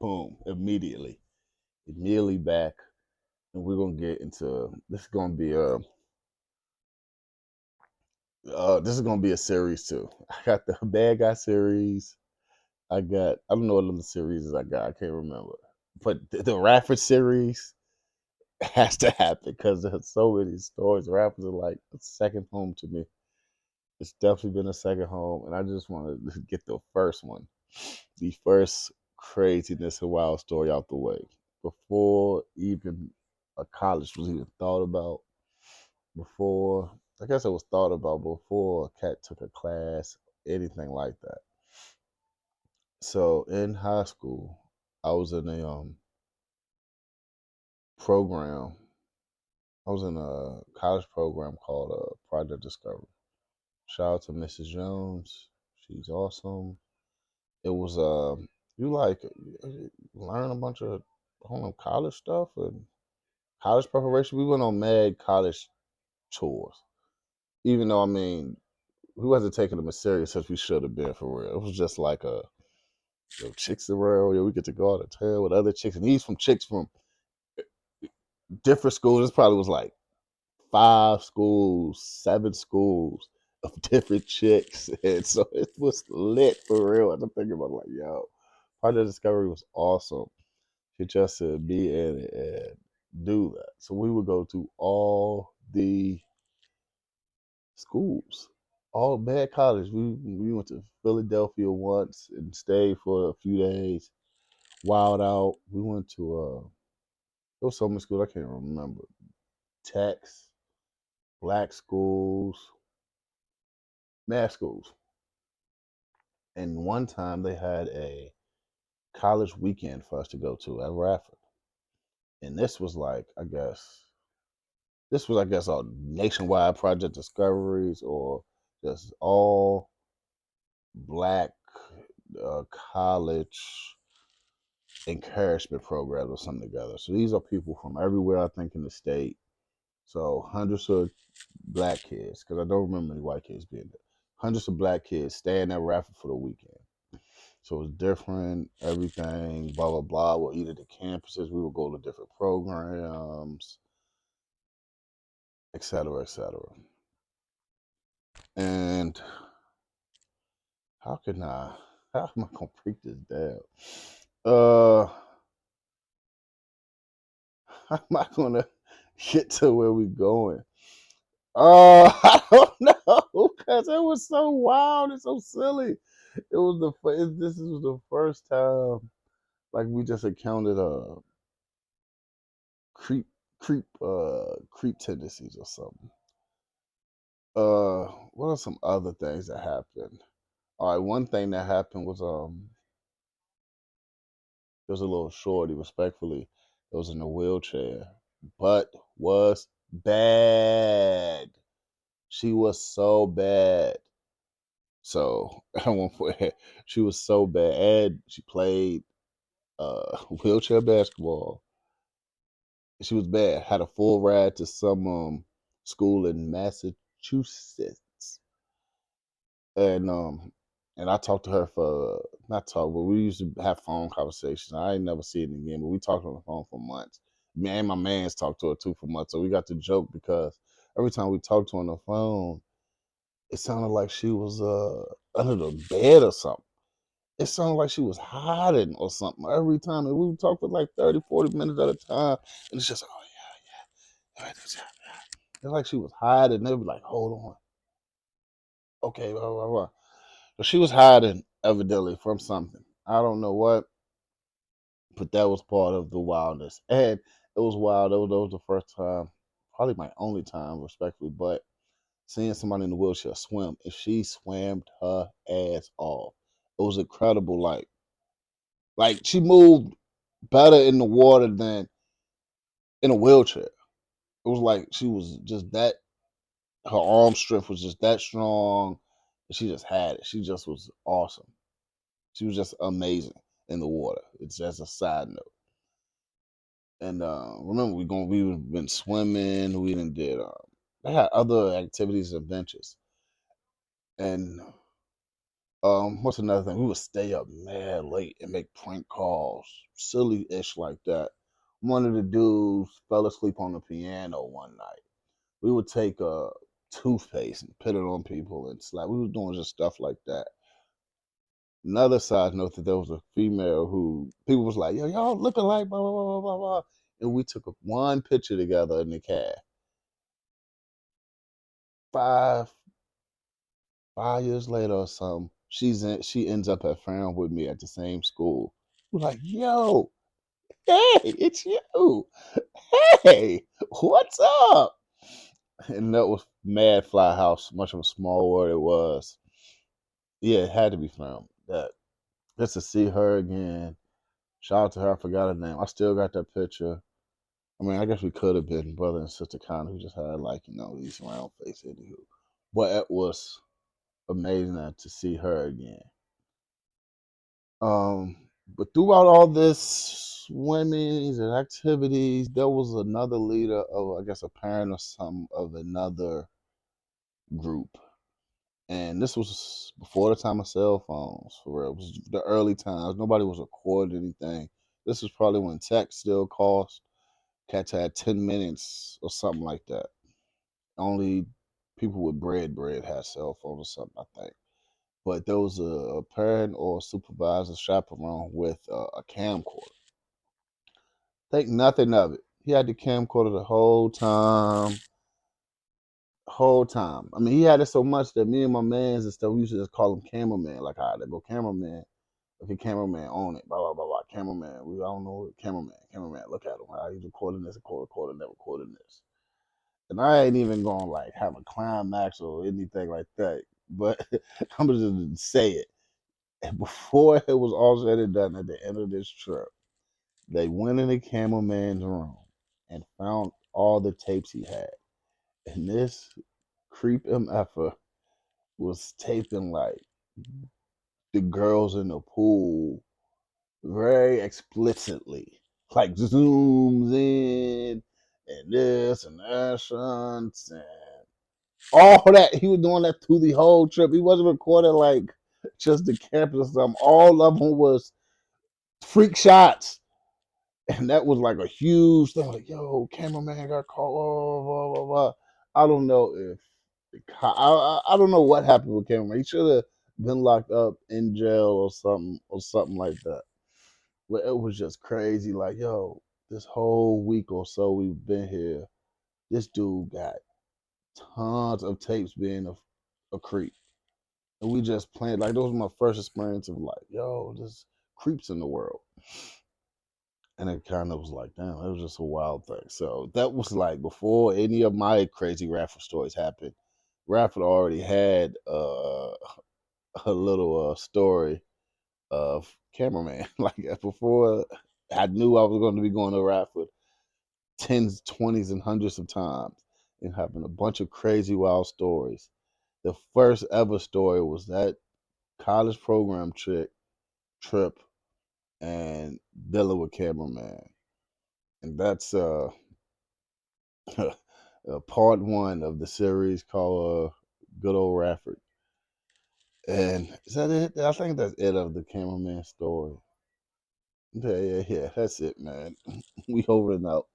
Boom, immediately back, and we're gonna get into this. Is gonna be this is gonna be a series too. I got the Bad Guy series. I don't know what other series I got. I can't remember, but the Radford series has to happen because there's so many stories. Radford are like a second home to me. It's definitely been a second home, and I just want to get the first one, the first craziness and wild story out the way before even a college was even thought about. Before I guess it was thought about before a cat took a class, anything like that. So in high school, I was in a program. I was in a college program called Project Discovery. Shout out to Mrs. Jones. She's awesome. It was you like learn a bunch of I don't know college stuff and college preparation. We went on mad college tours. Even though I mean we wasn't taking them as serious as we should have been for real. It was just like a chicks around. Yeah, we get to go out of town with other chicks, and these from chicks from different schools. This probably was like 5 schools, 7 schools of different chicks, and so it was lit for real. I'm thinking about like, yo, Project Discovery was awesome. She just to be in it and do that. So we would go to all the schools, all bad college. We went to Philadelphia once and stayed for a few days. Wild out. We went to there was so many schools I can't remember. Techs, black schools, math schools. And one time they had a college weekend for us to go to at Radford. And this was I guess all nationwide project discoveries or just all black college encouragement programs or something together. So these are people from everywhere I think in the state. So hundreds of black kids, because I don't remember any white kids being there. Hundreds of black kids staying at Radford for the weekend. So it was different, everything, blah blah blah. We'll eat at the campuses. We would go to different programs, et cetera, et cetera. And how can I? How am I gonna break this down? Uh, how am I gonna get to where we going? I don't know because it was so wild and so silly. It was this was the first time like we just encountered creep creep tendencies or something. What are some other things that happened? All right, one thing that happened was there was a little shorty, respectfully, that was in a wheelchair, but was bad. She was so bad. So at one point, she was so bad. And she played wheelchair basketball. She was bad. Had a full ride to some school in Massachusetts, and I talked to her for not talk, but we used to have phone conversations. I ain't never seen it again, but we talked on the phone for months. Me and my man's talked to her too for months, so we got to joke because every time we talked to her on the phone, it sounded like she was under the bed or something. It sounded like she was hiding or something every time. And we would talk for like 30, 40 minutes at a time. And it's just, oh, yeah, yeah. It's like she was hiding. They'd be like, hold on. Okay, blah, blah, blah. But she was hiding, evidently, from something. I don't know what, but that was part of the wildness. And it was wild. That was the first time, probably my only time, respectfully, but seeing somebody in the wheelchair swim, and she swam her ass off. It was incredible. Like she moved better in the water than in a wheelchair. It was like she was just that. Her arm strength was just that strong. And she just had it. She just was awesome. She was just amazing in the water. It's just a side note. And remember, we've been swimming. We didn't did. They had other activities and adventures. And What's another thing? We would stay up mad late and make prank calls, silly ish like that. One of the dudes fell asleep on the piano one night. We would take a toothpaste and put it on people and slap. We were doing just stuff like that. Another side note that there was a female who people was like, yo, y'all look alike, blah blah blah blah blah blah. And we took one picture together in the cab. Five 5 years later or something, she ends up at Frown with me at the same school. We're like, yo, hey, it's you. Hey, what's up? And that was Mad Fly House, much of a small world it was. Yeah, it had to be Frown. That just to see her again. Shout out to her, I forgot her name. I still got that picture. I mean, I guess we could have been brother and sister kind of who just had like, these round face anywho. But it was amazing to see her again. Um, but throughout all this swimming and activities, there was another leader of, I guess, a parent or some of another group. And this was before the time of cell phones, for real. It was the early times. Nobody was recording anything. This was probably when text still cost. Cats had 10 minutes or something like that. Only people with bread had cell phones or something, I think. But there was a parent or a supervisor chaperone with a camcorder. Think nothing of it. He had the camcorder the whole time. Whole time. I mean, he had it so much that me and my mans and stuff, we used to just call him cameraman. Like, all right, they go cameraman. Okay, cameraman on it. Blah, blah, blah, blah. Cameraman. We all know cameraman. Cameraman. Look at him. He's recording this, recording that, recording this. And I ain't even going to like have a climax or anything like that. But I'm just say it. And before it was all said and done at the end of this trip, they went in the cameraman's room and found all the tapes he had. And this creep MFer was taping like the girls in the pool very explicitly. Like zooms in and this and that shunts and all that. He was doing that through the whole trip. He wasn't recording like just the campus or something. All of them was freak shots. And that was like a huge thing. Like, yo, cameraman got caught. Blah, blah, blah, blah. I don't know if I don't know what happened with cameraman. He should have been locked up in jail or something like that. But it was just crazy. Like, yo, this whole week or so we've been here, this dude got tons of tapes being a creep. And we just played like that was my first experience of like, yo, there's creeps in the world. And it kind of was like, damn, it was just a wild thing. So that was like before any of my crazy Radford stories happened. Radford already had a little story of cameraman. Like before I knew I was going to be going to Radford tens, twenties, and hundreds of times and having a bunch of crazy wild stories. The first ever story was that college program trip and dealing with cameraman. And that's part one of the series called Good Old Radford. And is that it? I think that's it of the cameraman story. Yeah, yeah, yeah. That's it, man. We over and out.